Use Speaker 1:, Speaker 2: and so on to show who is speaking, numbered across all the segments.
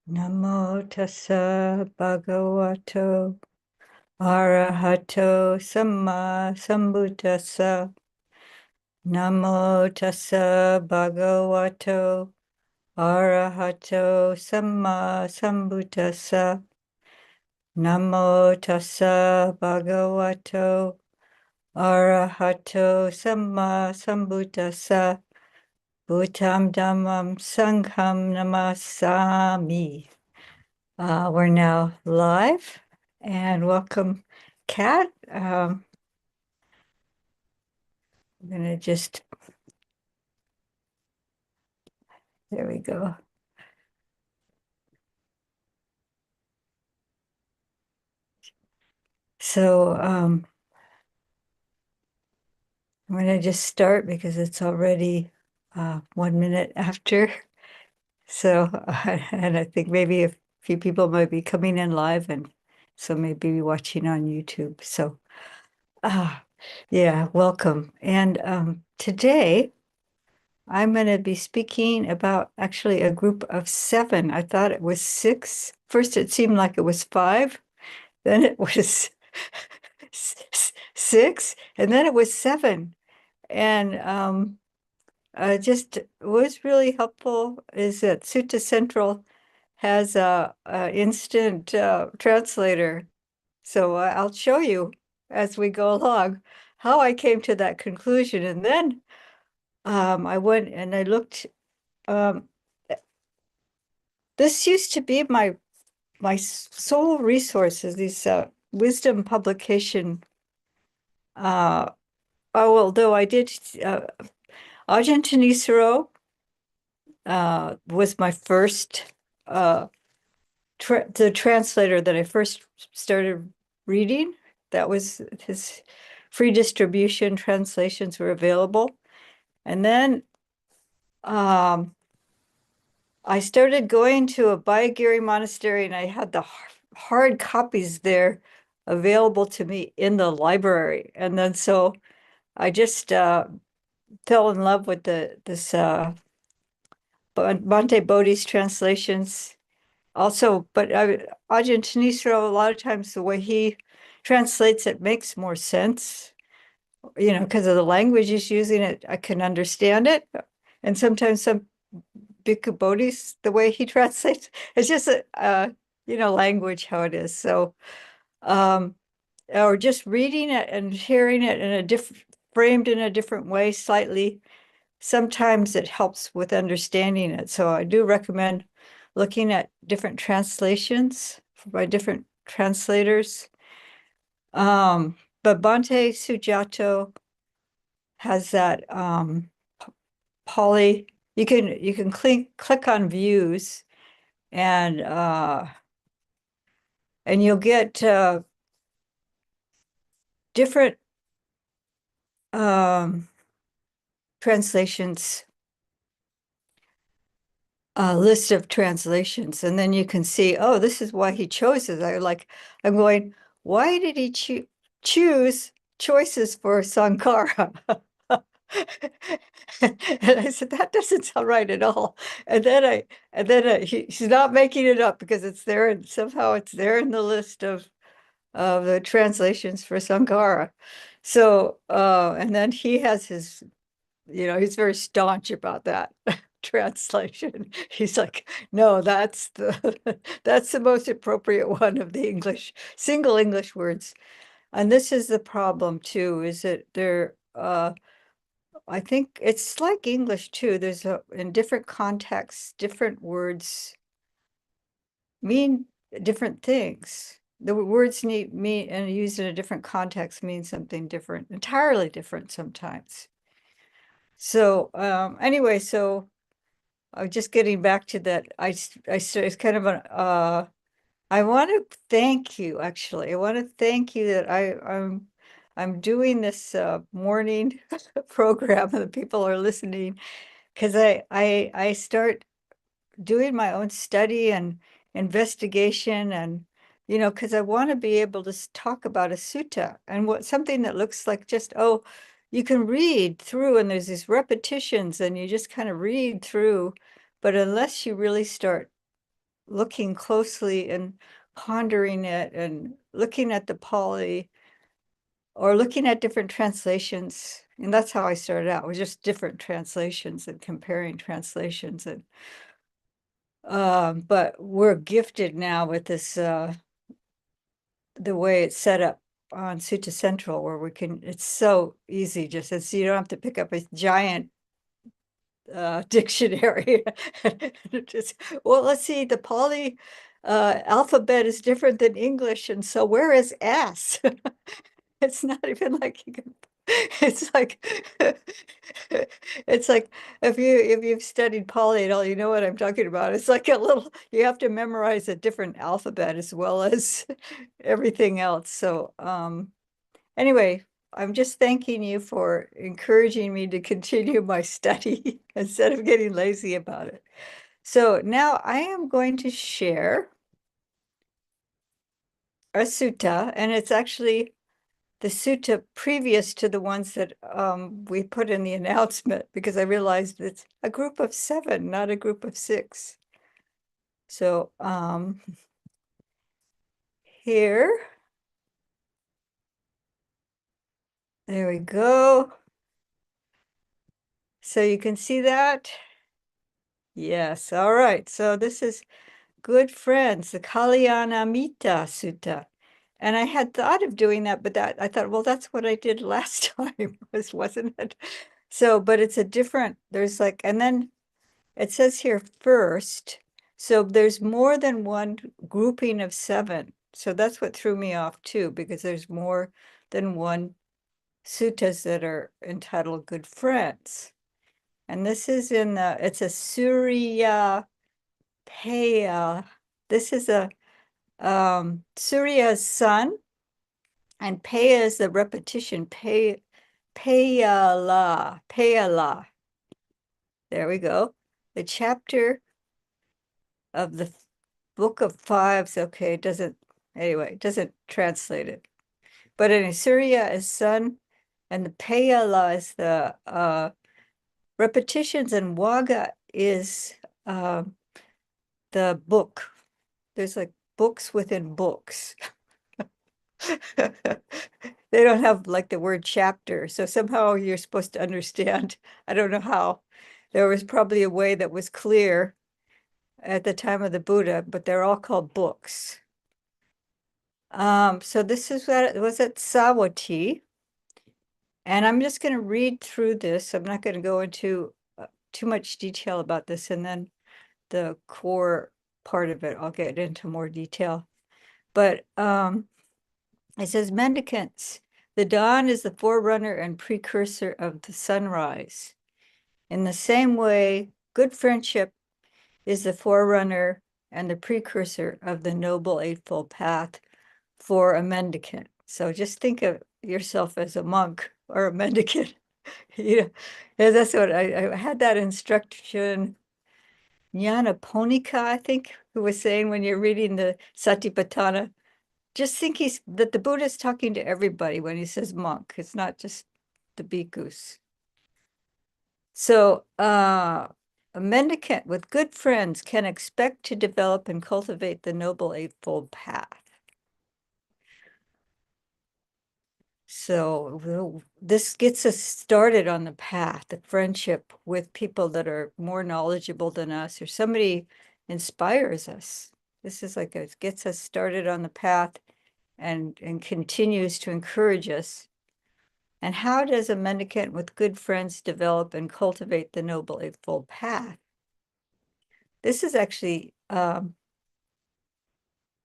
Speaker 1: Namo tassa bhagavato arahato samma sambuddhassa. Namo tassa bhagavato arahato samma sambuddhassa. Namo tassa bhagavato arahato samma sambuddhassa. Bhuttam dhammam sangham namasami. We're now live, and welcome, Kat. I'm gonna just, there we go. So I'm gonna just start because it's already 1 minute after. So, and I think maybe a few people might be coming in live, and so maybe watching on YouTube. So, yeah, welcome. And today, I'm going to be speaking about actually a group of 7. I thought it was 6. First, it seemed like it was 5. Then it was 6. And then it was 7. And just was really helpful is that Sutta Central has a instant translator. So I'll show you as we go along how I came to that conclusion. And then I went and I looked. This used to be my sole resources, these wisdom publication. Although I did, Ajahn Tanisaro was my first, the translator that I first started reading. That was his free distribution translations were available. And then I started going to a Bayagiri monastery, and I had the hard copies there available to me in the library. And then so I just fell in love with this Bhante Bodhi's translations. Also, but Ajahn Tanisaro, a lot of times the way he translates it makes more sense, because of the language he's using. It, I can understand it. And sometimes some Bhikkhu Bodhi's, the way he translates, it's just language, how it is. So, or just reading it and hearing it in a different, framed in a different way slightly, sometimes it helps with understanding it. So I do recommend looking at different translations by different translators. But Bhante Sujato has that Pali. You can click on views, and you'll get different translations, list of translations, and then you can see, oh, this is why he chose it. I'm going, why did he choose choices for Sankara? And I said, that doesn't sound right at all. And then he's not making it up, because it's there, and somehow it's there in the list of the translations for Sankara. So, and then he has his, he's very staunch about that translation. He's like, no, that's the most appropriate one of the single English words. And this is the problem too, is that I think it's like English too. There's in different contexts, different words mean different things. The words mean and used in a different context mean something different, entirely different sometimes. So anyway, so I'm just getting back to that. It's kind of I want to thank you, actually. I want to thank you that I'm doing this morning program, and the people are listening, because I start doing my own study and investigation, and because I want to be able to talk about a sutta, and something that looks like just, oh, you can read through and there's these repetitions and you just kind of read through, but unless you really start looking closely and pondering it and looking at the Pali or looking at different translations. And that's how I started out, with just different translations and comparing translations. And but we're gifted now with this the way it's set up on Sutta Central, where we can, it's so easy, just as you don't have to pick up a giant dictionary. Just, well, let's see, the Pali alphabet is different than English, and so where is S? It's not even like you can, it's like it's like if you've studied Pali at all, you know what I'm talking about. It's like a little, you have to memorize a different alphabet as well as everything else. So anyway, I'm just thanking you for encouraging me to continue my study instead of getting lazy about it. So now I am going to share a sutta, and it's actually the sutta previous to the ones that we put in the announcement, because I realized it's a group of 7, not a group of 6. So here, there we go. So you can see that. Yes, all right. So this is Good Friends, the Kalyanamita Sutta. And I had thought of doing that, but that I thought, well, that's what I did last time, wasn't it? So, but it's a different, there's like, and then it says here first, so there's more than one grouping of 7. So that's what threw me off too, because there's more than one suttas that are entitled Good Friends. And this is in the, it's a Surya Paya. This is a Surya's sun, and Paya is the repetition. Payala. There we go. The chapter of the Book of Fives. Okay, it doesn't, anyway, it doesn't translate it. But in Surya is sun, and the Payala is the repetitions, and Waga is the book. There's like books within books. They don't have like the word chapter. So somehow you're supposed to understand. I don't know how. There was probably a way that was clear at the time of the Buddha, but they're all called books. So this is what it was at Sawati. And I'm just going to read through this. I'm not going to go into too much detail about this. And then the core part of it, I'll get into more detail. But it says, mendicants, the dawn is the forerunner and precursor of the sunrise. In the same way, good friendship is the forerunner and the precursor of the Noble Eightfold Path for a mendicant. So just think of yourself as a monk or a mendicant. Yeah, that's what I had that instruction. Nyanaponika, I think, who was saying when you're reading the Satipatthana, just think that the Buddha is talking to everybody when he says monk. It's not just the bhikkhus. So a mendicant with good friends can expect to develop and cultivate the Noble Eightfold Path. So this gets us started on the path, the friendship with people that are more knowledgeable than us, or somebody inspires us. This is like it gets us started on the path and continues to encourage us. And how does a mendicant with good friends develop and cultivate the Noble Eightfold Path? This is actually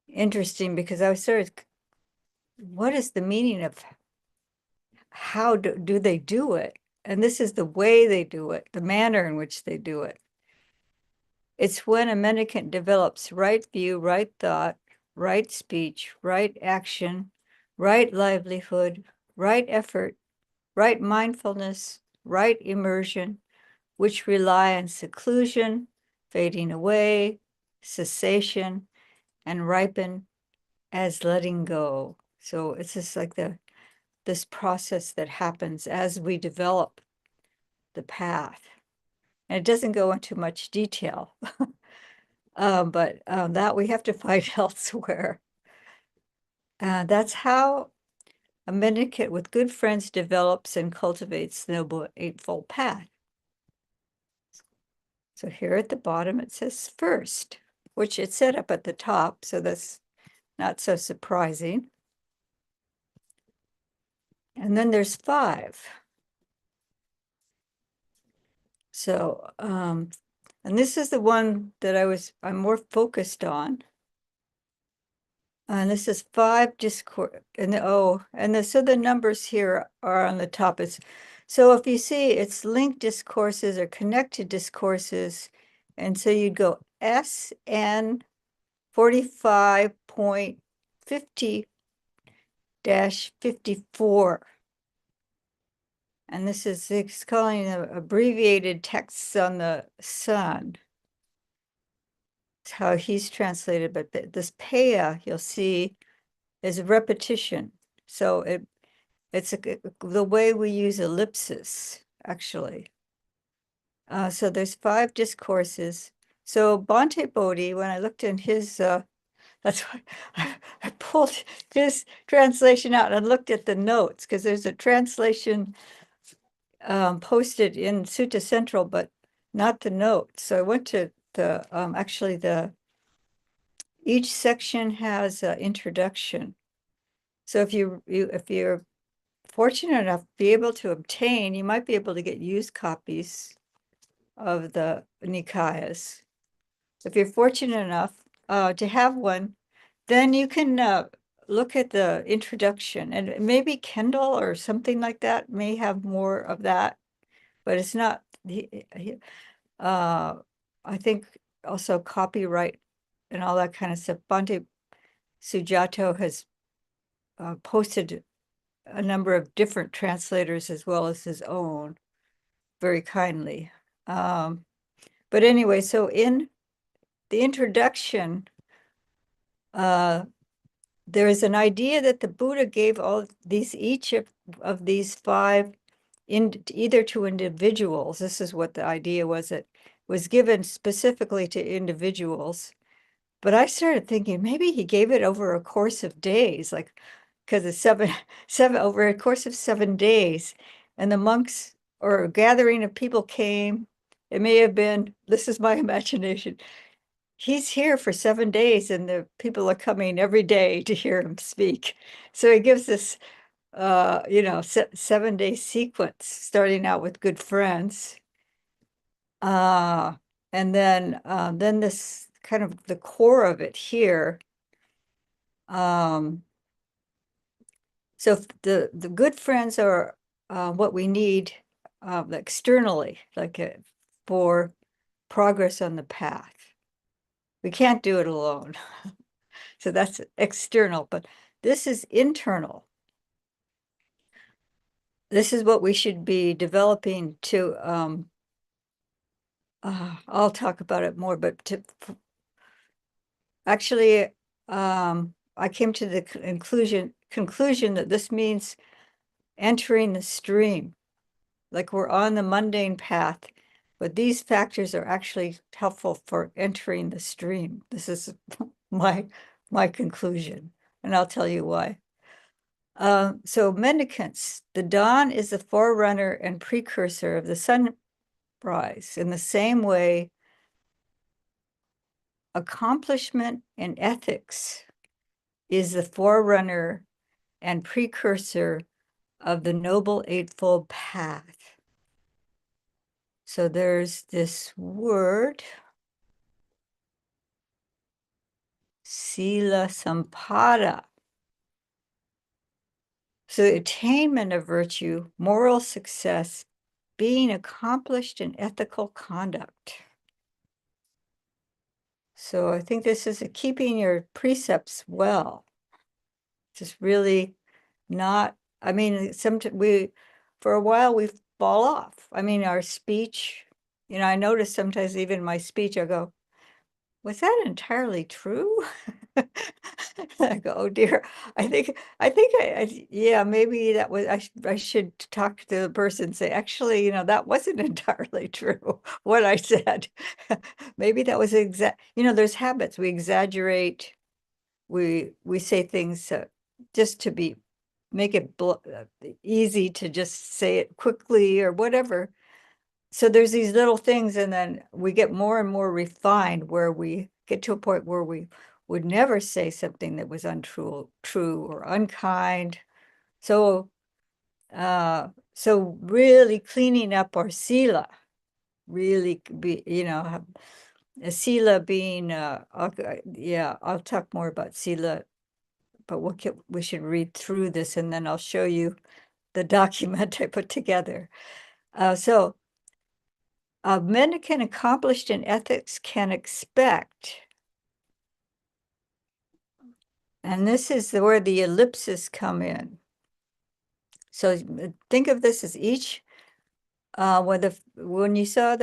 Speaker 1: interesting, because I was sort of, what is the meaning of how do they do it? And this is the way they do it, the manner in which they do it. It's when a mendicant develops right view, right thought, right speech, right action, right livelihood, right effort, right mindfulness, right immersion, which rely on seclusion, fading away, cessation, and ripen as letting go. So it's just like this process that happens as we develop the path. And it doesn't go into much detail. but that we have to find elsewhere. That's how a mendicant with good friends develops and cultivates the Noble Eightfold Path. So here at the bottom, it says first, which it said up at the top, so that's not so surprising. And then there's 5. So, and this is the one that I'm more focused on. And this is 5 discourse, and so the numbers here are on the top. So if you see, it's linked discourses or connected discourses, and so you'd go SN 45.50-54. And this is it's calling abbreviated texts on the sun. It's how he's translated, but this paya, you'll see, is a repetition. So it's the way we use ellipsis, actually. So there's 5 discourses. So Bhante Bodhi, when I looked in his, that's why I pulled his translation out and looked at the notes, because there's a translation posted in Sutta Central, but not the notes. So I went to the, actually each section has an introduction. So if you're fortunate enough to be able to obtain, you might be able to get used copies of the Nikayas. If you're fortunate enough to have one, then you can look at the introduction, and maybe Kindle or something like that may have more of that, but it's not, I think also copyright and all that kind of stuff. Bhante Sujato has posted a number of different translators as well as his own, very kindly. But anyway, so in the introduction, there is an idea that the Buddha gave all these, each of these 5 either to individuals. This is what the idea was. It was given specifically to individuals. But I started thinking maybe he gave it over a course of days, like, because it's seven over a course of 7 days, and the monks or a gathering of people came. It may have been, this is my imagination, he's here for 7 days and the people are coming every day to hear him speak. So he gives this, 7-day sequence, starting out with good friends. And then this kind of the core of it here. So the good friends are what we need externally, like for progress on the path. We can't do it alone. So that's external, but this is internal. This is what we should be developing to, I'll talk about it more, but actually, I came to the conclusion that this means entering the stream, like we're on the mundane path, but these factors are actually helpful for entering the stream. This is my conclusion, and I'll tell you why. So mendicants, the dawn is the forerunner and precursor of the sunrise. In the same way, accomplishment in ethics is the forerunner and precursor of the Noble Eightfold Path. So there's this word, Sīlasampadādisuttapañcaka. So the attainment of virtue, moral success, being accomplished in ethical conduct. So I think this is keeping your precepts well. Just really not, I mean, for a while we fall off. I mean, our speech, I notice sometimes even my speech, I go, was that entirely true? I go, oh dear. Yeah, maybe that was, I should talk to the person and say, actually, that wasn't entirely true, what I said. Maybe that was there's habits, we exaggerate, we say things just to make it easy to just say it quickly or whatever. So there's these little things, and then we get more and more refined where we get to a point where we would never say something that was true or unkind. So so really cleaning up our sila, really be, a sila being I'll talk more about sila, but we should read through this, and then I'll show you the document I put together. So men accomplished in ethics can expect, and this is where the ellipses come in. So think of this as each, when you saw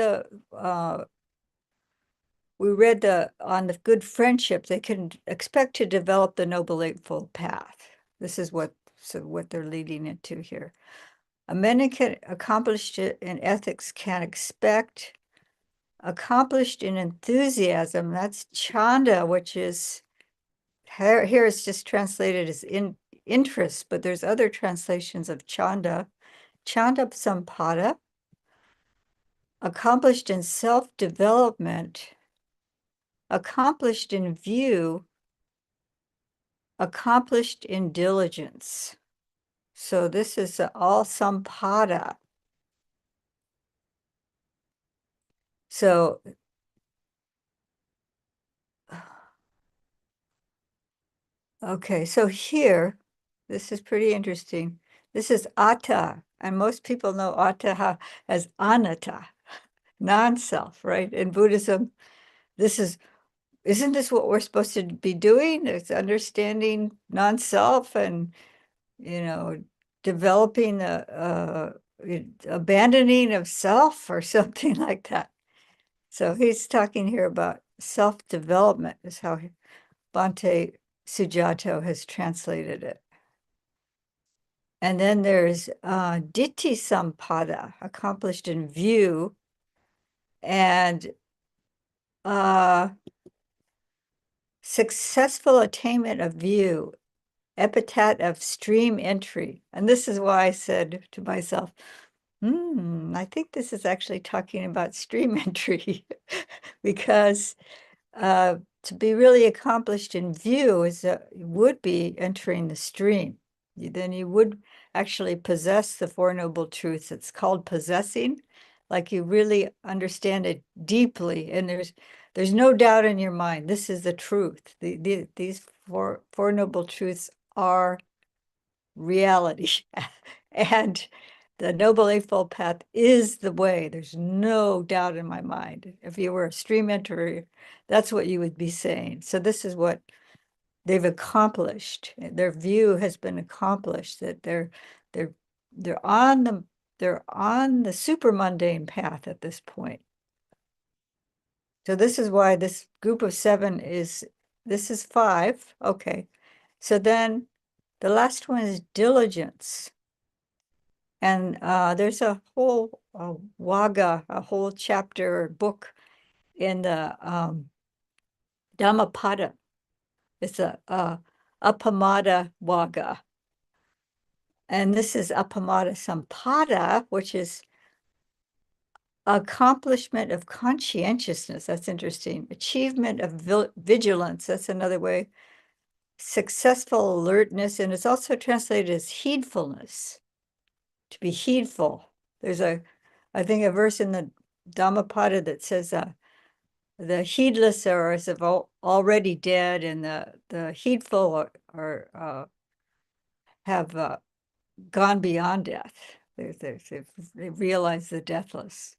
Speaker 1: we read on the good friendship, they can expect to develop the Noble Eightfold Path. This is what they're leading into here. A men accomplished in ethics can expect, accomplished in enthusiasm, that's chanda, which is, here it's just translated as interest, but there's other translations of chanda. Chanda sampada, accomplished in self-development, accomplished in view, accomplished in diligence. So this is all sampada. So okay, so here, this is pretty interesting. This is atta, and most people know atta as anatta, non-self, right? In Buddhism, isn't this what we're supposed to be doing? It's understanding non-self and, developing abandoning of self or something like that. So he's talking here about self-development is how Bhante Sujato has translated it. And then there's Ditti Sampada, accomplished in view, and successful attainment of view, epithet of stream entry. And this is why I said to myself, I think this is actually talking about stream entry because to be really accomplished in view would be entering the stream. Then you would actually possess the Four Noble Truths. It's called possessing, like you really understand it deeply, and there's no doubt in your mind. This is the truth. These four Noble Truths are reality, and the Noble Eightfold Path is the way. There's no doubt in my mind. If you were a stream enterer, that's what you would be saying. So this is what they've accomplished. Their view has been accomplished, that they're on the super mundane path at this point. So this is why this group of 7 this is 5. Okay. So then the last one is diligence. And there's a whole wagga, a whole chapter or book in the Dhammapada. It's a Appamada wagga. And this is Appamada Sampada, which is accomplishment of conscientiousness. That's interesting. Achievement of vigilance. That's another way. Successful alertness. And it's also translated as heedfulness. To be heedful. There's I think a verse in the Dhammapada that says the heedless are as if already dead, and the heedful have gone beyond death. They realize the deathless,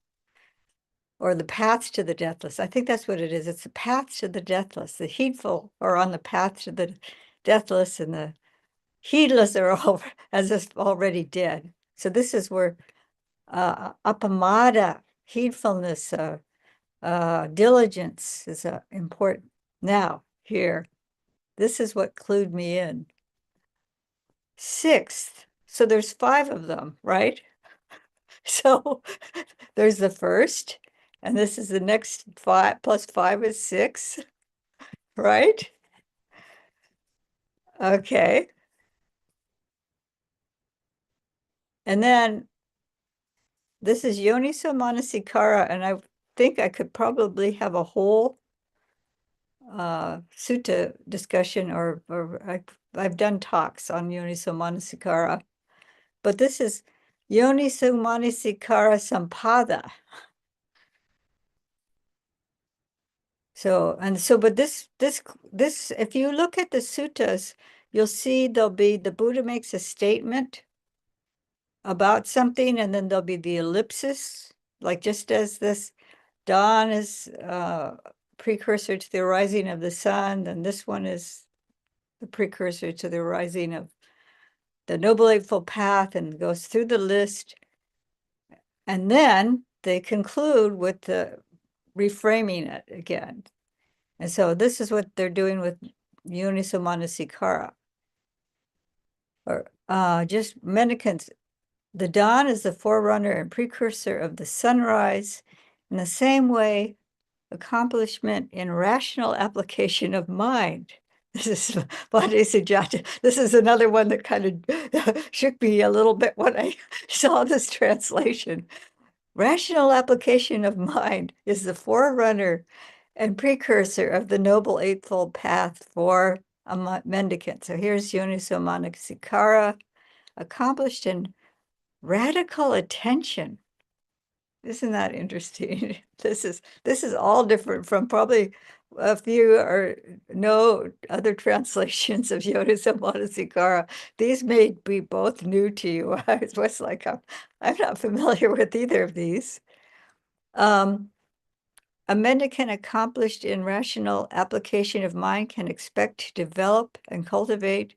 Speaker 1: or the path to the deathless. I think that's what it is. It's the path to the deathless. The heedful are on the path to the deathless, and the heedless are all as if already dead. So this is where appamada, heedfulness, Diligence is important. Now, here, this is what clued me in. Sixth, so there's 5 of them, right? So there's the first, and this is the next 5 plus 5 is 6, right? Okay. And then this is Yonisomanasikāra, and I think I could probably have a whole sutta discussion, or I've done talks on Yonisomanasikāra, but this is Yonisomanasikārasampada. But this, if you look at the suttas, you'll see the Buddha makes a statement about something, and then there'll be the ellipsis, like just as this dawn is precursor to the rising of the sun, then this one is the precursor to the rising of the Noble Eightfold Path, and goes through the list. And then they conclude with the reframing it again. And so this is what they're doing with Yonisomanasikāra. Or just mendicants. The dawn is the forerunner and precursor of the sunrise. In the same way, accomplishment in rational application of mind. This is Bodhisujata. This is another one that kind of shook me a little bit when I saw this translation. Rational application of mind is the forerunner and precursor of the Noble Eightfold Path for a mendicant. So here's Yonisomanasikāra, accomplished in radical attention. Isn't that interesting? This is all different from probably a few or no other translations of Yonisomanasikāra. These may be both new to you. I was like, I'm not familiar with either of these. A mendicant accomplished in rational application of mind can expect to develop and cultivate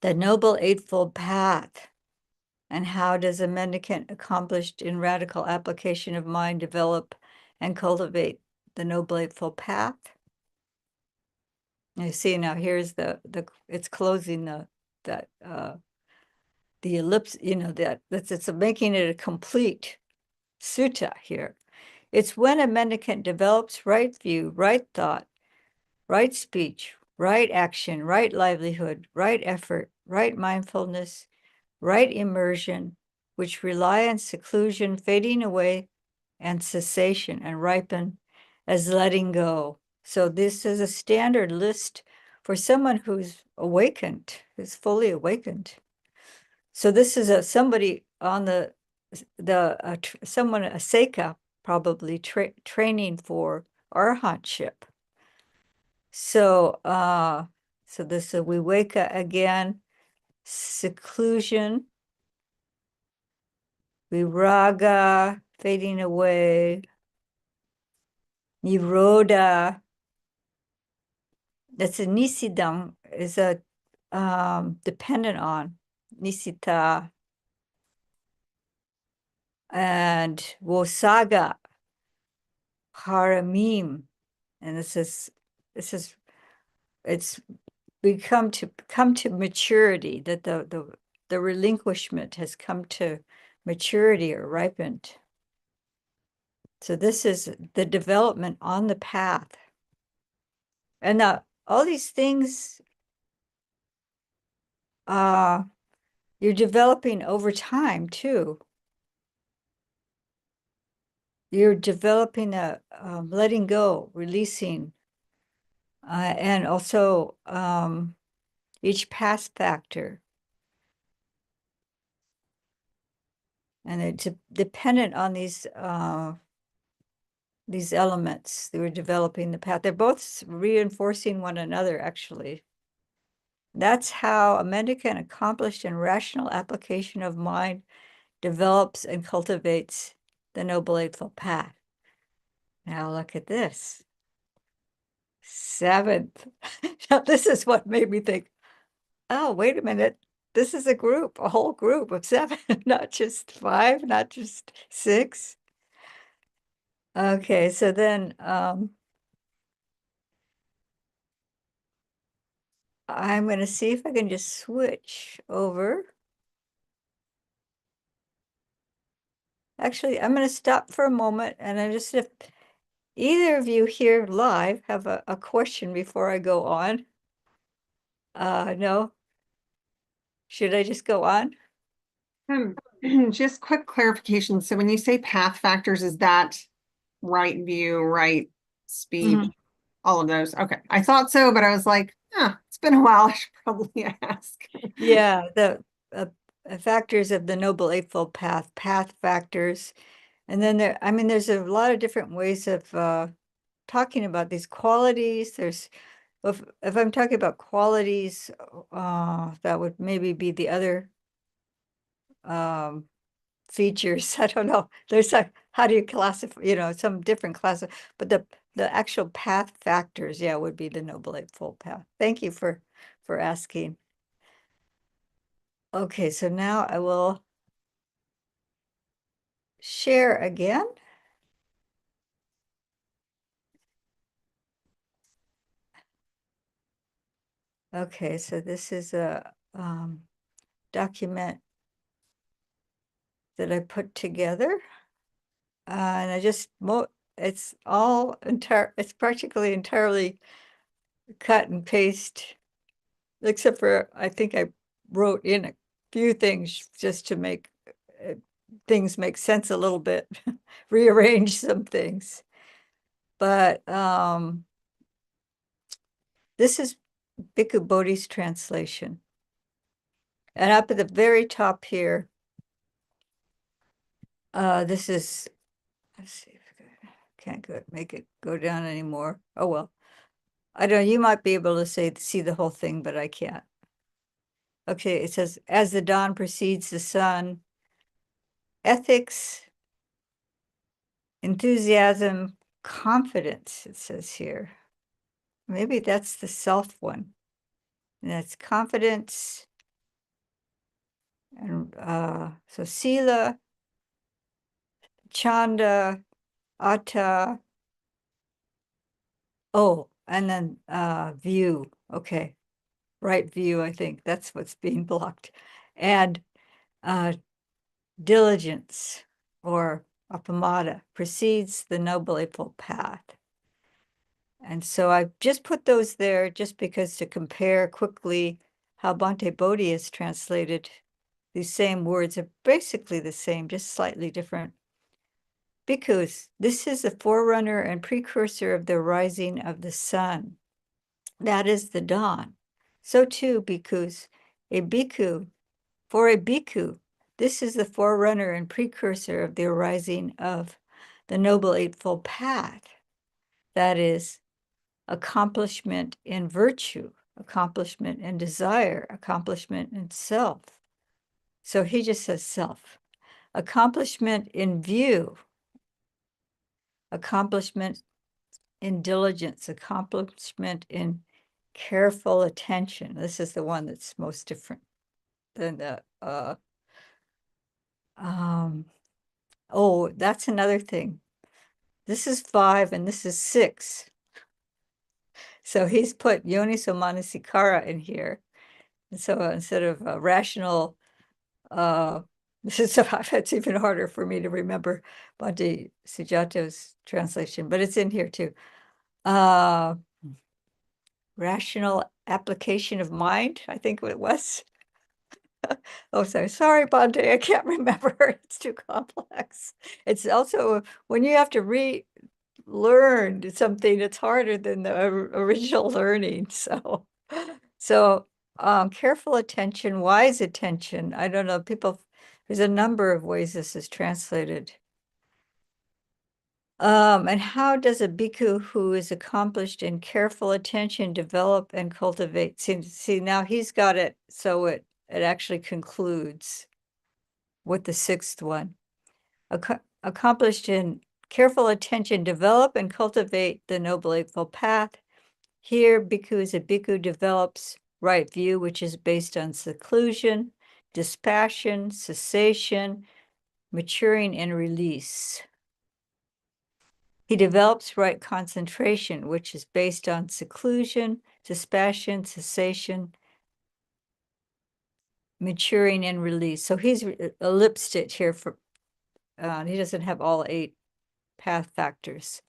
Speaker 1: the Noble Eightfold Path. And how does a mendicant accomplished in radical application of mind develop and cultivate the Noble Eightfold Path? You see now, here's it's closing the ellipse, it's making it a complete sutta here. It's when a mendicant develops right view, right thought, right speech, right action, right livelihood, right effort, right mindfulness, right immersion, which rely on seclusion, fading away, and cessation, and ripen as letting go. So this is a standard list for someone who's awakened, who's fully awakened. So this is somebody on someone, a Seika, probably training for arhatship. So this is viveka again, seclusion, viraga, fading away, nirodha. That's a nisidam, is a dependent on nisita, and wosaga, haramim, and it's come to maturity, that the relinquishment has come to maturity or ripened. So this is the development on the path. And now all these things you're developing over time too. You're developing a letting go, releasing, and also each past factor. And it's dependent on these elements. They were developing the path. They're both reinforcing one another, actually. That's how a mendicant accomplished in rational application of mind develops and cultivates the Noble Eightfold Path. Now look at this. 7th. Now this is what made me think, oh, wait a minute. This is a whole group of 7, not just 5, not just 6. Okay, so then I'm going to see if I can just switch over. Actually, I'm going to stop for a moment, and I just, if either of you here live have a question before I go on. No? Should I just go on?
Speaker 2: Just quick clarification. So when you say path factors, is that right view, right speed,
Speaker 1: Mhm.
Speaker 2: all of those? Okay. I thought so, but I was like, it's been a while. I should probably ask.
Speaker 1: Yeah, the factors of the Noble Eightfold Path, path factors. And then there's a lot of different ways of talking about these qualities. There's, if I'm talking about qualities, that would maybe be the other features. I don't know. There's a, how do you classify, some different classes, but the actual path factors, yeah, would be the Noble Eightfold Path. Thank you for asking. Okay, so now I will share again. Okay, so this is a document that I put together. And I just, it's it's practically entirely cut and paste, except for, I think I wrote in a few things just to make things make sense a little bit, rearrange some things. But this is Bhikkhu Bodhi's translation. And up at the very top here, this is, let's see if I can't make it go down anymore. Oh, well, I don't know, you might be able to see the whole thing, but I can't. Okay, it says, as the dawn precedes the sun, ethics, enthusiasm, confidence, it says here. Maybe that's the self one. And that's confidence. And so Sīla, Chanda, Atta. Oh, and then view. Okay. Right view, I think. That's what's being blocked. And diligence, or appamada, precedes the Noble Eightfold Path. And so I've just put those there just because to compare quickly how Bhante Bodhi is translated. These same words are basically the same, just slightly different. Bhikkhus, this is the forerunner and precursor of the rising of the sun. That is the dawn. So too, bhikkhus, a bhikkhu, for a bhikkhu, this is the forerunner and precursor of the arising of the Noble Eightfold Path. That is, accomplishment in virtue, accomplishment in desire, accomplishment in self. So he just says self. Accomplishment in view, accomplishment in diligence, accomplishment in careful attention. This is the one that's most different than the, oh, that's another thing. This is 5 and this is 6. So he's put Yonisomanasikāra in here. And so instead of rational, this is it's even harder for me to remember Bhante Sujato's translation, but it's in here too. Rational application of mind, I think it was. Oh, sorry, Bhante, I can't remember. It's too complex. It's also when you have to relearn something, it's harder than the original learning. So careful attention, wise attention. I don't know, there's a number of ways this is translated. And how does a bhikkhu who is accomplished in careful attention develop and cultivate? See, now he's got it, so it actually concludes with the 6th one. Accomplished in careful attention, develop and cultivate the Noble Eightfold Path. Here, bhikkhu is a bhikkhu develops right view, which is based on seclusion, dispassion, cessation, maturing, and release. He develops right concentration, which is based on seclusion, dispassion, cessation, maturing, and release. So he's ellipsed it here for, he doesn't have all 8 path factors.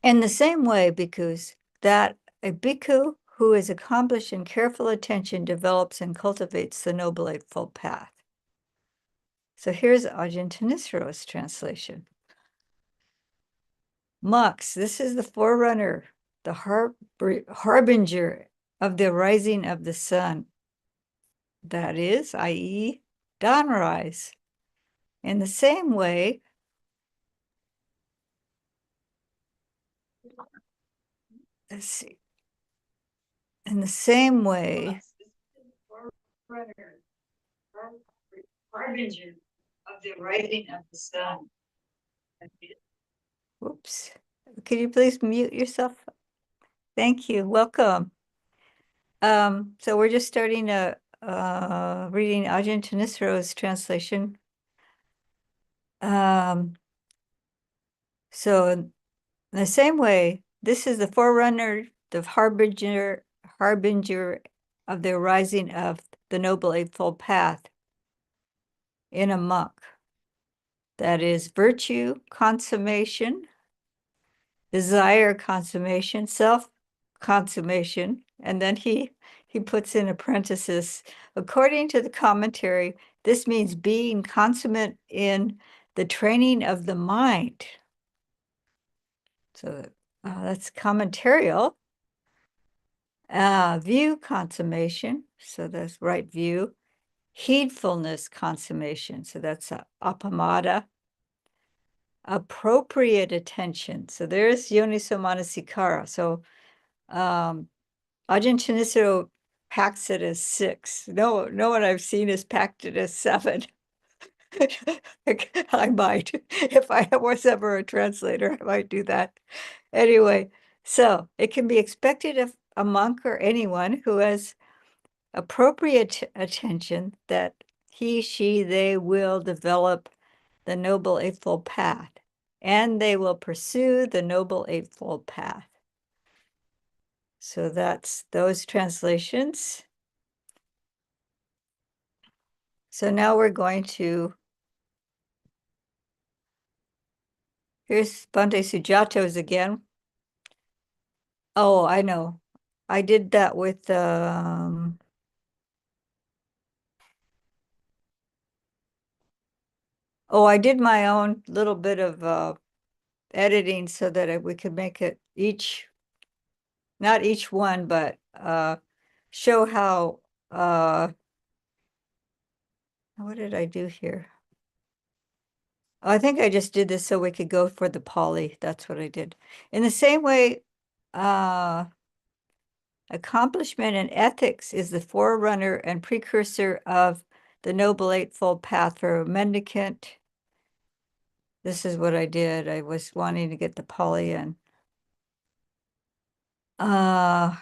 Speaker 1: In the same way, bhikkhus, that a bhikkhu who is accomplished in careful attention develops and cultivates the Noble Eightfold Path. So here's Ajahn Thanissharo's translation. Monks, this is the forerunner, the harbinger of the rising of the sun. That is, i.e., dawnrise. In the same way, let's see. In the same way, harbinger of the rising of the sun. Whoops. Could you please mute yourself? Thank you. Welcome. So we're just starting reading Ajahn Thanissharo's translation. So in the same way, this is the forerunner, the harbinger of the rising of the Noble Eightfold Path in a monk. That is virtue, consummation, desire, consummation, self-consummation. And then he puts in parenthesis, according to the commentary, this means being consummate in the training of the mind. So that's commentarial. View consummation, so that's right view. Heedfulness consummation, so that's appamada. Appropriate attention, so there's Yonisomanasikāra. So Ajahn Thanissaro packs it as 6. No one I've seen has packed it as 7. I might, if I was ever a translator, I might do that. Anyway, so it can be expected of a monk or anyone who has appropriate attention that he, she, they will develop the Noble Eightfold Path, and they will pursue the Noble Eightfold Path. So that's those translations. So now we're going to, here's Bhante Sujato's again. Oh, I know. I did that with, oh, I did my own little bit of editing so that we could make it not each one, but show how, what did I do here? I think I just did this so we could go for the Pali. That's what I did. In the same way, accomplishment in ethics is the forerunner and precursor of the Noble Eightfold Path for a mendicant. This is what I did. I was wanting to get the Pali in. A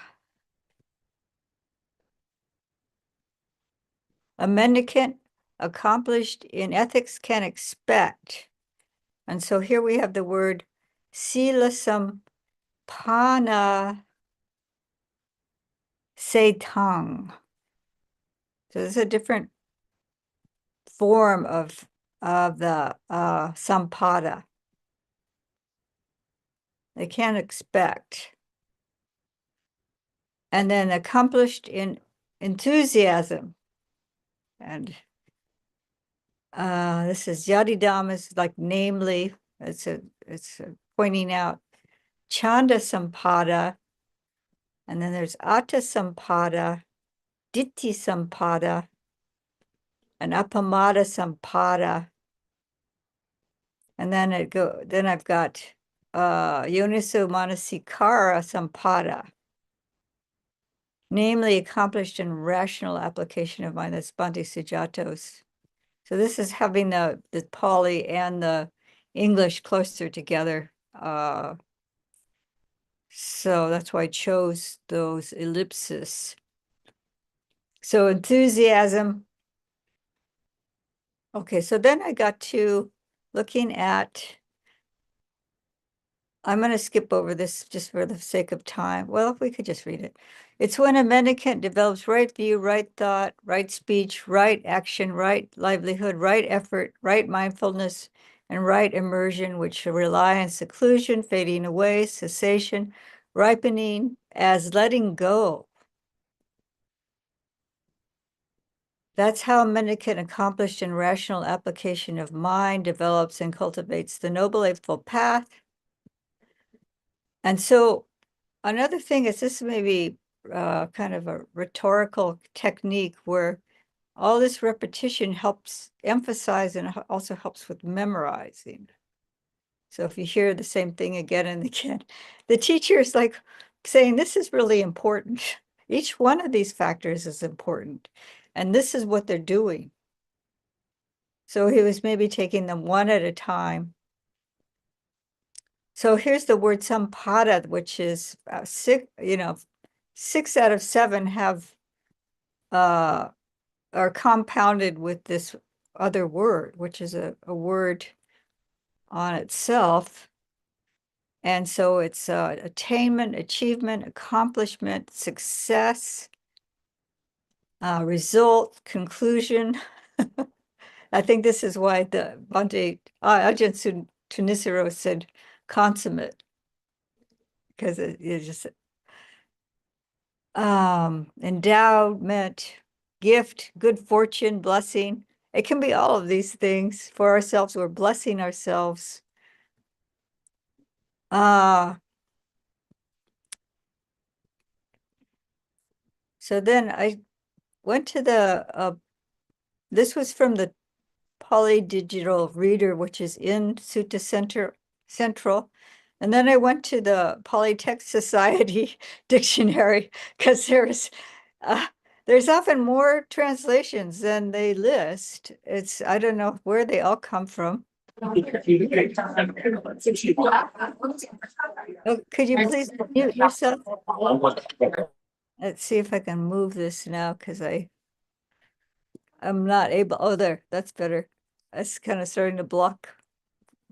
Speaker 1: mendicant accomplished in ethics can expect. And so here we have the word Sīlasampadādisuttapañcaka. So this is a different form of the sampada. They can't expect. And then accomplished in enthusiasm. And this is yadidam is like namely, it's pointing out chanda sampada, and then there's atta sampada, ditti sampada, and appamada sampada. And then I've got Yonisomanasikārasampadāsutta, namely accomplished in rational application of mind. That's Bhante Sujato's. So this is having the Pali and the English closer together. So that's why I chose those ellipses. So enthusiasm. Okay, so then I got to looking at I'm going to skip over this just for the sake of time. Well, if we could just read it. It's when a mendicant develops right view, right thought, right speech, right action, right livelihood, right effort, right mindfulness, and right immersion, which rely on seclusion, fading away, cessation, ripening as letting go. That's how a mendicant accomplished in rational application of mind develops and cultivates the Noble Eightfold Path. And so another thing is this may be kind of a rhetorical technique where all this repetition helps emphasize and also helps with memorizing. So if you hear the same thing again and again, the teacher is like saying, this is really important. Each one of these factors is important. And this is what they're doing. So he was maybe taking them one at a time. So here's the word sampada, which is six, 6 out of 7 have are compounded with this other word, which is a word on itself. And so it's attainment, achievement, accomplishment, success, result, conclusion. I think this is why the Bhante Ajahn Tunisaro said consummate, because it just endowment, gift, good fortune, blessing. It can be all of these things for ourselves. We're blessing ourselves. So then I went to the, this was from the Pali Digital Reader, which is in Sutta Central. And then I went to the Polytext Society dictionary because there's often more translations than they list. I don't know where they all come from. Oh, could you please mute yourself? Let's see if I can move this now because I'm not able. Oh, there, that's better. That's kind of starting to block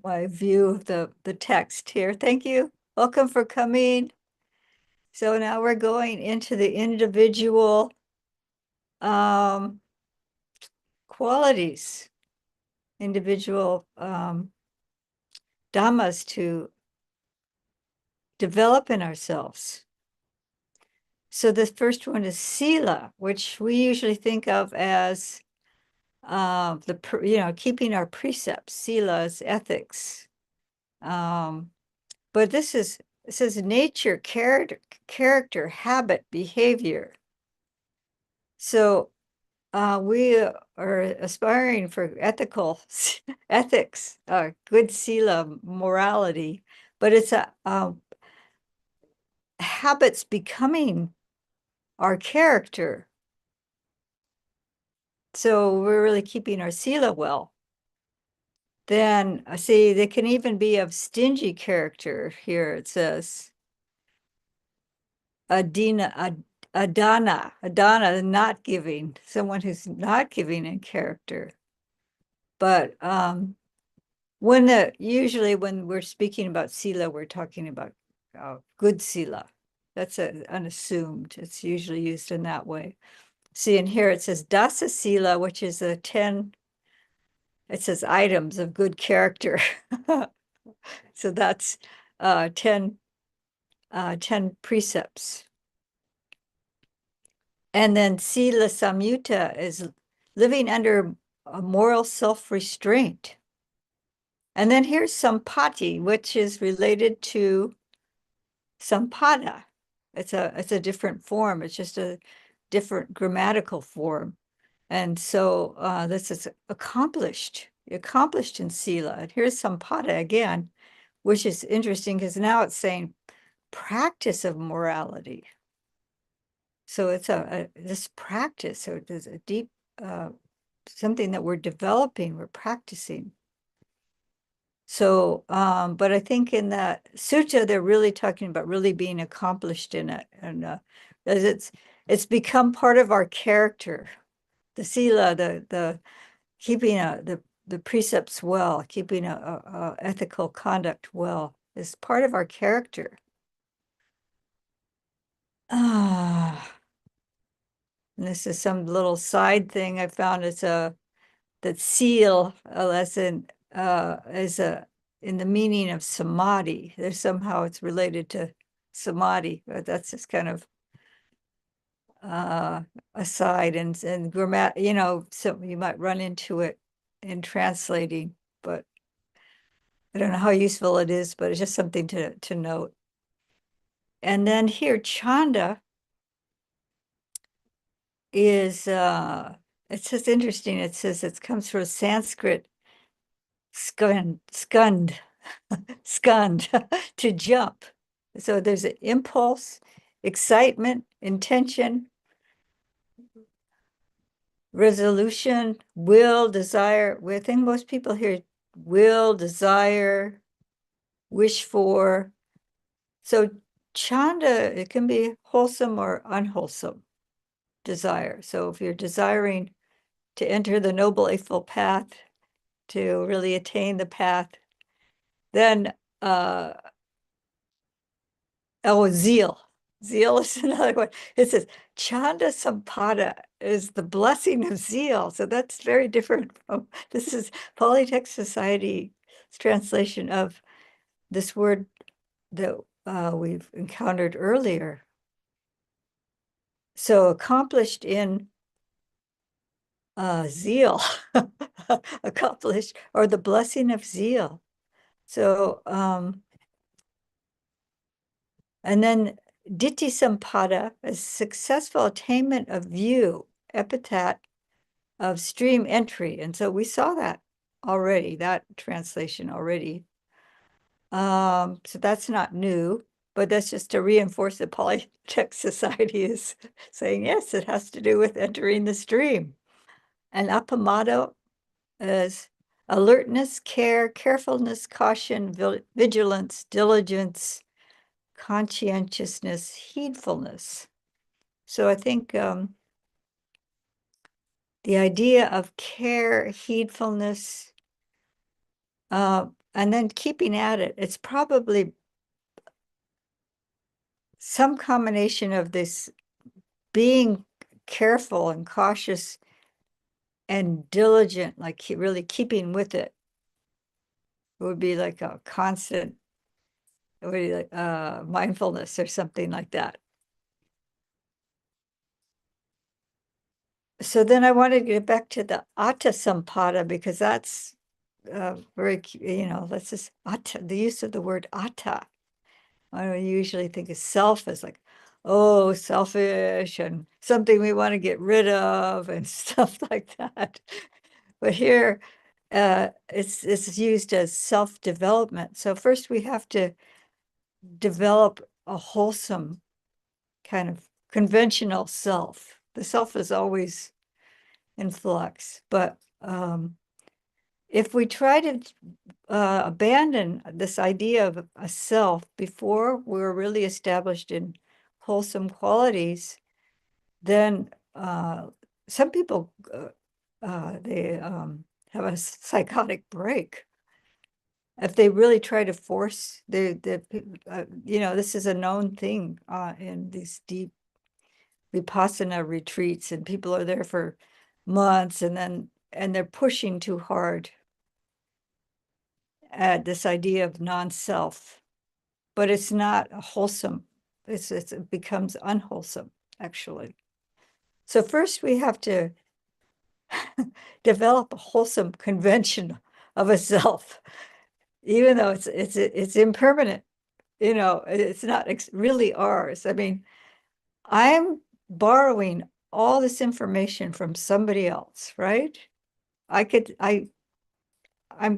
Speaker 1: my view of the text here. Thank you. Welcome for coming. So now we're going into the individual qualities, individual dhammas to develop in ourselves. So the first one is sila, which we usually think of as keeping our precepts. Sila is ethics. But it says nature, character, habit, behavior. So we are aspiring for ethical ethics, good sila, morality, but it's habits becoming our character. So we're really keeping our sila well. Then see, they can even be of stingy character. Here it says adana, not giving, someone who's not giving in character. But usually when we're speaking about sila, we're talking about good sila. That's unassumed. It's usually used in that way. See, and here it says dasa sila, which is it says items of good character. So that's 10 precepts. And then Sila Samyutta is living under a moral self-restraint. And then here's Sampati, which is related to Sampada. It's a different form. It's just a different grammatical form. And so this is accomplished in Sila. And here's Sampada again, which is interesting because now it's saying practice of morality. So it's this practice. So it is a deep something that we're developing, we're practicing. So, but I think in that sutta, they're really talking about really being accomplished in it, and as it's become part of our character. The sila, the keeping the precepts well, keeping a ethical conduct well. It's part of our character. Ah, and this is some little side thing I found. It's that seal, as in is a in the meaning of samadhi. There's somehow it's related to samadhi, but that's just kind of aside and grammat, so you might run into it in translating, but I don't know how useful it is, but it's just something to note. And then here, chanda is it's just interesting. It says it comes from Sanskrit skund, to jump. So there's an impulse, excitement, intention, resolution, will, desire. I think most people here will, desire, wish for. So chanda, it can be wholesome or unwholesome desire. So if you're desiring to enter the Noble Eightfold Path, to really attain the path, then zeal. Zeal is another one. It says chanda sampada is the blessing of zeal. So that's very different from, this is Polytech Society's translation of this word that we've encountered earlier. So accomplished in zeal, accomplished, or the blessing of zeal. So, and then Ditti Sampada is successful attainment of view, epithet of stream entry. And so we saw that already, that translation already. So that's not new, but that's just to reinforce that Polytech Society is saying, yes, it has to do with entering the stream. And appamado is alertness, care, carefulness, caution, vigilance, diligence, conscientiousness, heedfulness. So I think the idea of care, heedfulness, and then keeping at it, it's probably some combination of this being careful and cautious and diligent, like really keeping with it. It would be like a constant, it would be like mindfulness or something like that. So then I wanted to get back to the atta sampada, because that's very, let's just the use of the word atta. I usually think of self as like, oh, selfish and something we want to get rid of and stuff like that. But here, it's used as self-development. So first we have to develop a wholesome kind of conventional self. The self is always in flux, but if we try to abandon this idea of a self before we're really established in wholesome qualities, then some people they have a psychotic break if they really try to force this is a known thing in these deep Vipassana retreats, and people are there for months and they're pushing too hard at this idea of non-self, but it's not wholesome. It becomes unwholesome, actually. So first we have to develop a wholesome convention of a self, even though it's impermanent. It's not really ours. I mean, I'm borrowing all this information from somebody else, right? I'm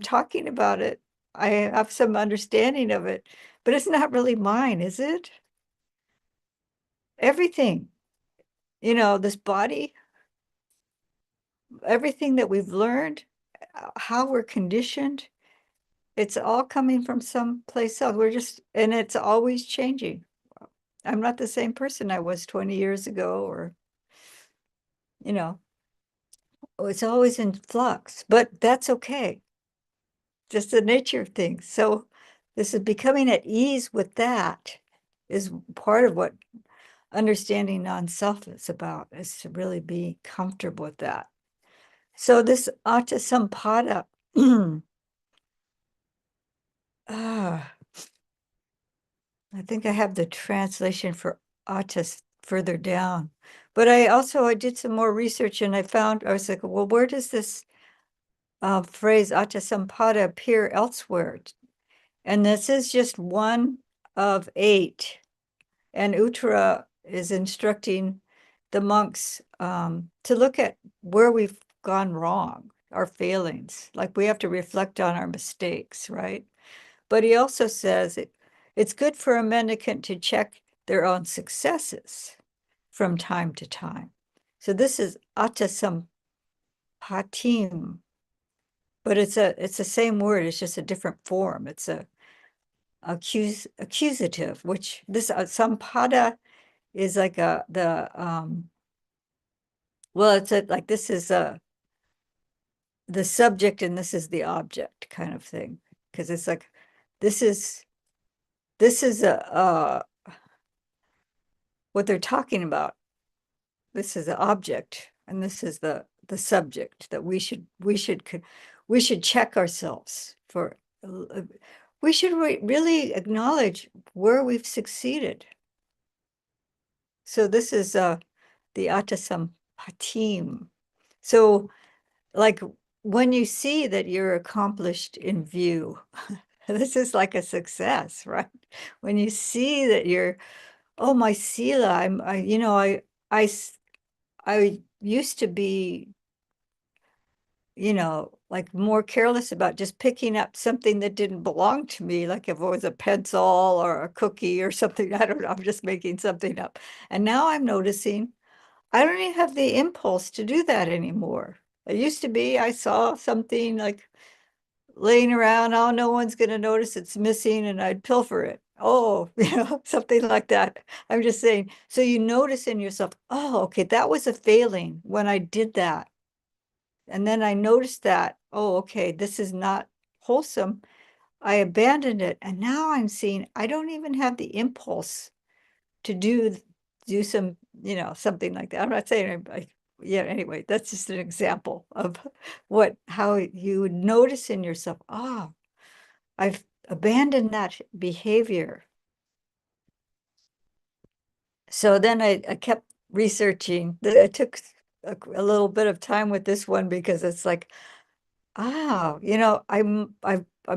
Speaker 1: talking about it. I have some understanding of it, but it's not really mine, is it? Everything, this body, everything that we've learned, how we're conditioned, it's all coming from someplace else. And it's always changing. I'm not the same person I was 20 years ago, or, it's always in flux, but that's okay. Just the nature of things. So This is becoming at ease with that is part of what understanding non-self is about, is to really be comfortable with that. So this Attasampada, I think I have the translation for autis further down, but I did some more research and I was like, well, where does this phrase Attasampada appear elsewhere? And this is just one of 8. And Uttara is instructing the monks to look at where we've gone wrong, our failings, like we have to reflect on our mistakes, right? But he also says it's good for a mendicant to check their own successes from time to time. So this is Attasampatim, but it's the same word, it's just a different form. It's a accusative, which this sampada is like well, it's like this is the subject and this is the object kind of thing, because it's like this is what they're talking about. This is the object and this is the subject that we should check ourselves for. We should really acknowledge where we've succeeded. So this is the Attasampatim. So like when you see that you're accomplished in view, this is like a success, right? When you see that you're, oh, my Sīla, I used to be, like more careless about just picking up something that didn't belong to me, like if it was a pencil or a cookie or something, I don't know, I'm just making something up. And now I'm noticing I don't even have the impulse to do that anymore. It used to be, I saw something like laying around, oh, no one's going to notice it's missing, and I'd pilfer it. Oh, something like that. I'm just saying. So you notice in yourself, oh, okay, that was a failing when I did that. And then I noticed that, oh, okay, this is not wholesome. I abandoned it. And now I'm seeing I don't even have the impulse to do some, something like that. I'm not saying yeah, anyway, that's just an example of how you would notice in yourself, I've abandoned that behavior. So then I kept researching. I took a little bit of time with this one because it's like, I'm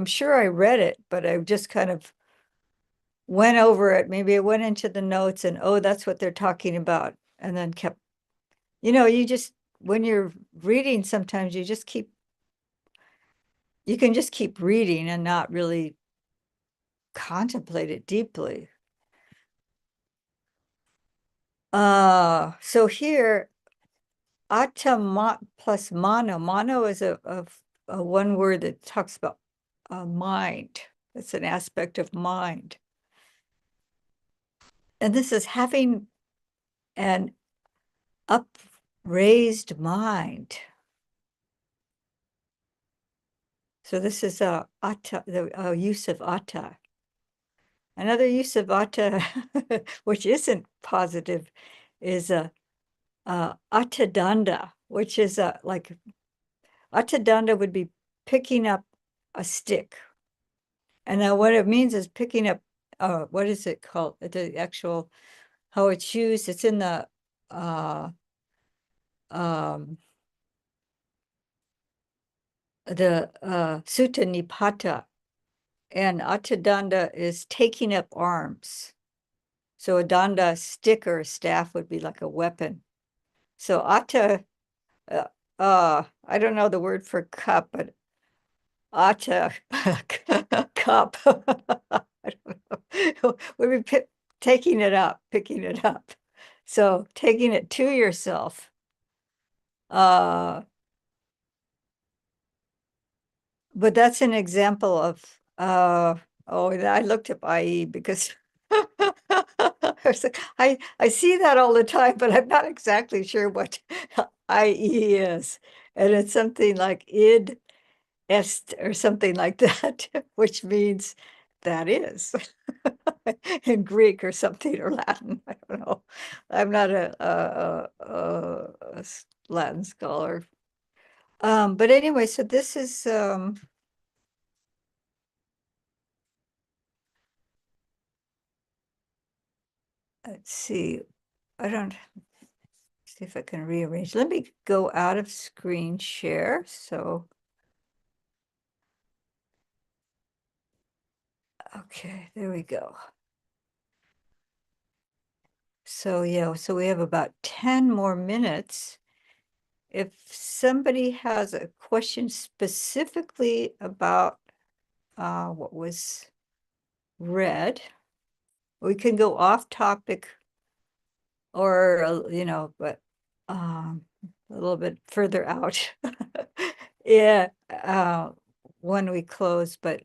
Speaker 1: sure I read it, but I just kind of went over it. Maybe I went into the notes and, oh, that's what they're talking about. And then kept, you just, when you're reading, sometimes you can just keep reading and not really contemplate it deeply. So here, atta plus mano. Mano is a one word that talks about mind. It's an aspect of mind. And this is having an upraised mind. So this is atta, the use of atta. Another use of atta, which isn't positive, is attadanda, which is like attadanda would be picking up a stick. And now what it means is picking up, what is it called? The actual, how it's used, it's in the Sutta Nipata, and attadanda is taking up arms. So a danda, stick or a staff, would be like a weapon. So atta, I don't know the word for cup, but atta cup I don't know. Would be taking it up, picking it up. So taking it to yourself. But that's an example of, I looked up IE because I see that all the time, but I'm not exactly sure what IE is. And it's something like id est or something like that, which means that is in Greek or something, or Latin. I don't know. I'm not a Latin scholar. But anyway, so this is let's see. I don't see if I can rearrange. Let me go out of screen share. So okay, there we go. So yeah, so we have about 10 more minutes. If somebody has a question specifically about what was read, we can go off topic or, but a little bit further out. Yeah, when we close, but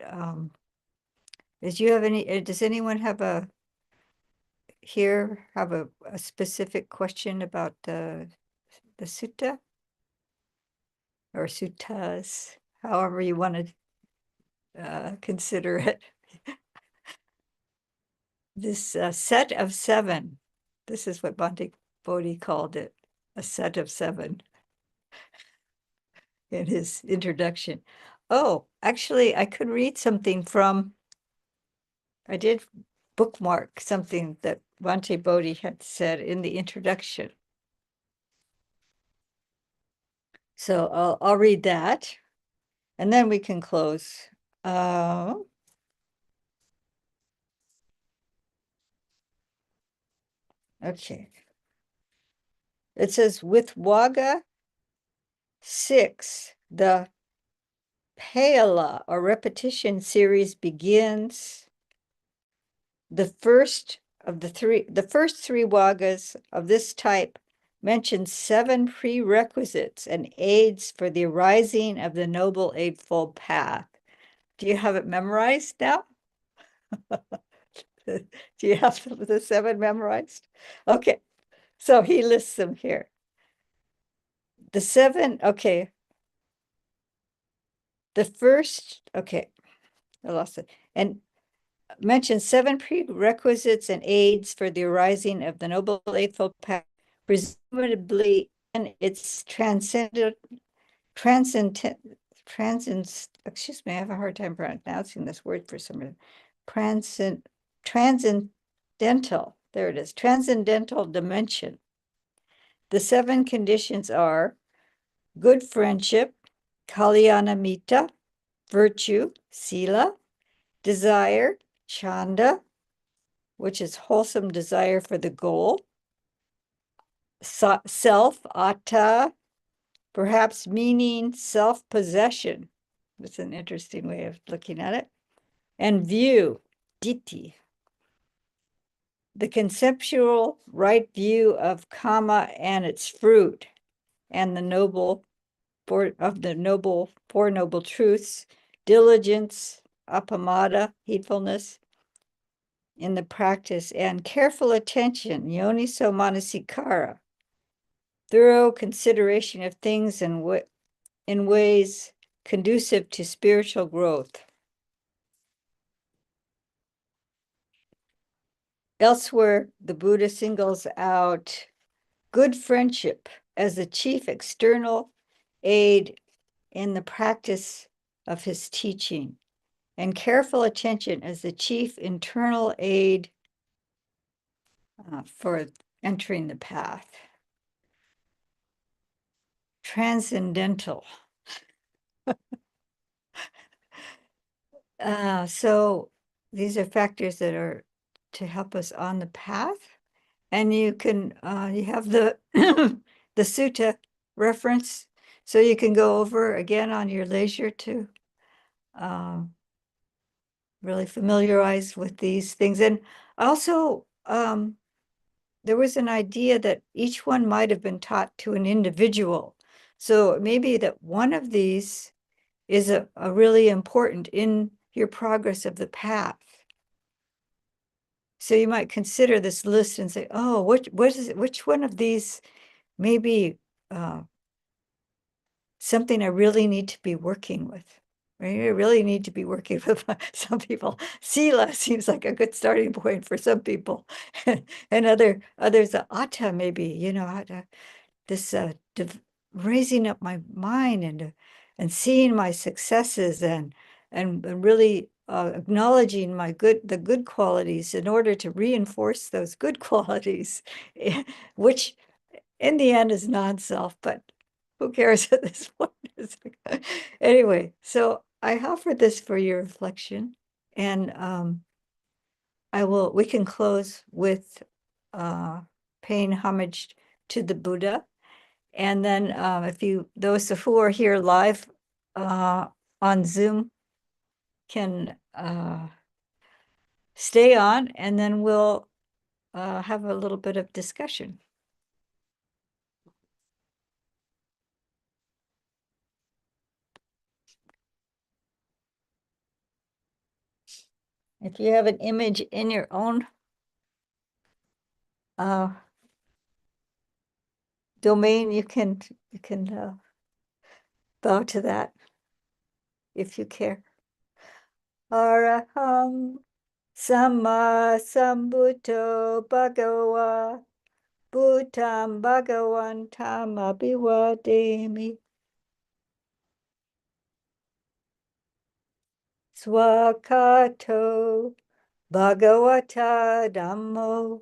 Speaker 1: does anyone have a specific question about the sutta or suttas, however you want to consider it? This set of seven, this is what Bhante Bodhi called it, a set of seven in his introduction. Oh, actually, I could read something I did bookmark something that Bhante Bodhi had said in the introduction. So I'll read that, and then we can close. Okay. It says, with Wagga 6, the Paela or repetition series begins. The first three Waggas of this type mention 7 prerequisites and aids for the arising of the Noble Eightfold Path. Do you have it memorized now? Do you have the 7 memorized? Okay, so he lists them here. The 7, okay. The first, okay, I lost it. And mentions 7 prerequisites and aids for the arising of the Noble Eightfold Path, presumably in its excuse me, I have a hard time pronouncing this word for some reason. Transcendental, there it is, transcendental dimension. The 7 conditions are good friendship, kalyana mita, virtue, sila, desire, chanda, which is wholesome desire for the goal, self, atta, perhaps meaning self-possession. That's an interesting way of looking at it. And view, ditthi, the conceptual right view of karma and its fruit, and the Four Noble Truths, diligence, appamada, heedfulness in the practice, and careful attention, Yonisomanasikāra, thorough consideration of things in ways conducive to spiritual growth. Elsewhere, the Buddha singles out good friendship as the chief external aid in the practice of his teaching, and careful attention as the chief internal aid for entering the path. Transcendental. So these are factors that are to help us on the path. And you can, you have the, the sutta reference, so you can go over again on your leisure to really familiarize with these things. And also, there was an idea that each one might have been taught to an individual. So maybe that one of these is a really important in your progress of the path. So you might consider this list and say, oh, what is it? Which one of these may be something I really need to be working with You really need to be working with some people. Sīla seems like a good starting point for some people. And others, atta maybe, this raising up my mind and seeing my successes and really acknowledging the good qualities in order to reinforce those good qualities, which in the end is non-self, but who cares at this point? Anyway, so I offer this for your reflection, and we can close with paying homage to the Buddha. And then those who are here live on Zoom can stay on, and then we'll have a little bit of discussion. If you have an image in your own domain, you can bow to that if you care. Araham Samma Sambuddho Bhagava Bhuttam Bhagavantam Abhivademi. Swakato Bhagavata Dhammo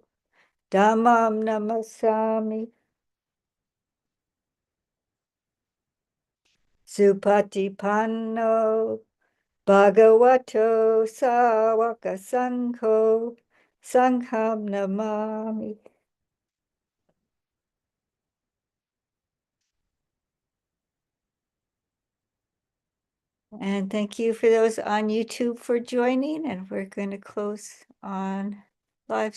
Speaker 1: Dhammam Namasami. Supatipanno Bhagavato Sāvaka Sangho Sangham Namami. And thank you for those on YouTube for joining, and we're going to close on live